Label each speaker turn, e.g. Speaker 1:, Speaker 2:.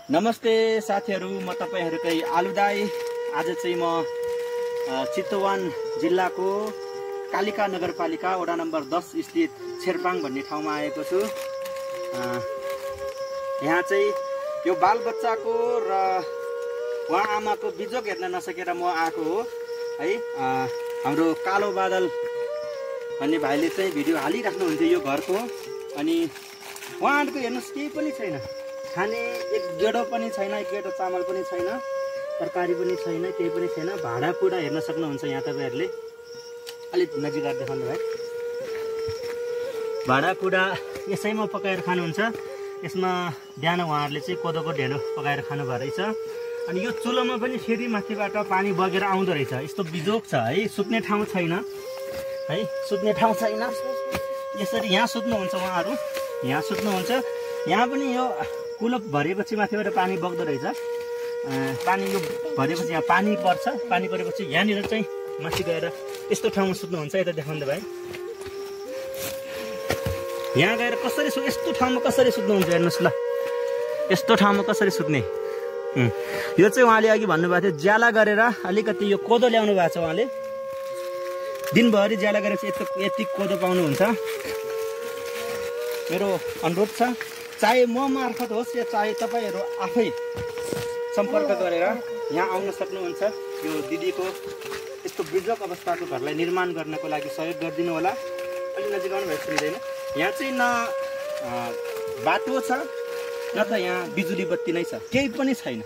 Speaker 1: नमस्ते साथीहरू, म तपाईहरुकै आलुदाई। आज चाहिँ म चितवन जिल्लाको कालिका नगरपालिका वडा नम्बर 10 स्थित छेरपाङ भन्ने ठाउँमा आएको छु। यहाँ चाहिँ यो बालबच्चाको र उहाँ आमाको बिजोग हेर्न नसकेर म आएको हो है। हाम्रो कालो बादल भन्ने भाइले चाहिँ भिडियो हालिराख्नुहुन्थ्यो यो घरको, अनि उहाँहरुको हेर्नुस् केही पनि छैन, खाने एक गेडो पनि छैन, एक गेडो चामल पनि छैन, तरकारी पनि छैन, केही पनि छैन। भाँडाकुँडा हेर्न सक्नुहुन्छ यहाँ तपाईहरुले, अलिक नजिक आएर देखाउनु भाइ। भाँडाकुँडा यसैमा पकाएर खानुहुन्छ। यसमा बिहान उहाँहरूले चाहिँ कोदोको ढेँडो पकाएर खानुभएको रहेछ। अनि यो चुलोमा पनि फेरि माथिबाट पानी बगेर आउँदो रहेछ। यस्तो बिजोग छ है, सुत्ने ठाउँ छैन है, सुत्ने ठाउँ छैन। यसरी यहाँ सुत्नुहुन्छ उहाँहरू, यहाँ सुत्नुहुन्छ। यहाँ पनि यो कुलप भरेपछि माथिबाट पानी बग्दो रहेछ। पानी यो भरेपछि यहाँ पानी पर्छ, पानी परेपछि यहाँनिर चाहिँ माथि गएर यस्तो ठाउँमा सुत्नुहुन्छ। यता देखाउँदा भाइ, यहाँ गएर कसरी यस्तो ठाउँमा कसरी सुत्नुहुन्छ हेर्नुहोस् ल, यस्तो ठाउँमा कसरी सुत्ने। यो चाहिँ उहाँले अघि भन्नुभएको थियो ज्याला गरेर अलिकति यो कोदो ल्याउनु भएको छ। उहाँले दिनभरि ज्याला गरेर चाहिँ यति कोदो पाउनुहुन्छ। मेरो अनुरोध छ, चाहे म मार्फत होस् या चाहे तपाईहरु आफै सम्पर्क गरेर यहाँ आउन सक्नुहुन्छ। यो दिदीको यस्तो बिजोग अवस्थाको घरलाई निर्माण गर्नको लागि सहयोग गरिदिनु होला। अलि नजिक आउनु भए सुनिँदैन। यहाँ चाहिँ न बाटो छ न त यहाँ बिजुली बत्ती नै छ, केही पनि छैन।